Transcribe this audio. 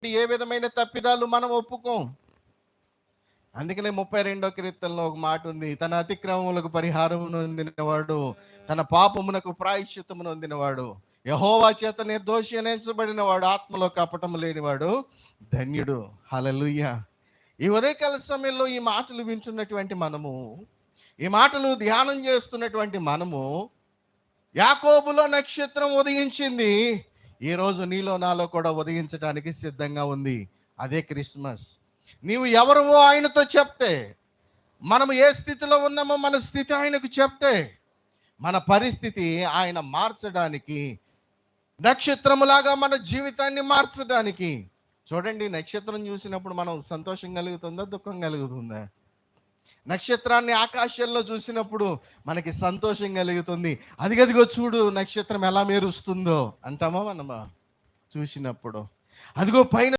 ఏ విధమైన తప్పిదాలు మనం ఒప్పుకోం. అందుకనే 32వ కీర్తనలో ఒక మాట ఉంది, తన అతిక్రమములకు పరిహారం నొందినవాడు, తన పాపమునకు ప్రాయశ్చిత్తము నొందినవాడు, యెహోవా చేత నిర్దోషి ఎంచబడిన వాడు, ఆత్మలో కపటము లేనివాడు ధన్యుడు. హల్లెలూయా. ఈ ఉదయకాల సమయంలో ఈ మాటలు వింటున్నటువంటి మనము, ఈ మాటలు ధ్యానం చేస్తున్నటువంటి మనము, యాకోబులో నక్షత్రం ఉదయించింది, ఈరోజు నీలో నాలో కూడా ఉదయించడానికి సిద్ధంగా ఉంది. అదే క్రిస్మస్. నీవు ఎవరివో ఆయనతో చెప్తే, మనము ఏ స్థితిలో ఉన్నామో మన స్థితి ఆయనకు చెప్తే, మన పరిస్థితి ఆయన మార్చడానికి, నక్షత్రములాగా మన జీవితాన్ని మార్చడానికి. చూడండి, నక్షత్రం చూసినప్పుడు మనం సంతోషం కలుగుతుందా, దుఃఖం కలుగుతుందా? నక్షత్రాన్ని ఆకాశంలో చూసినప్పుడు మనకి సంతోషం కలుగుతుంది. అదిగదిగో చూడు నక్షత్రం ఎలా మెరుస్తుందో అంటామా మనమా చూసినప్పుడు? అదిగో పైన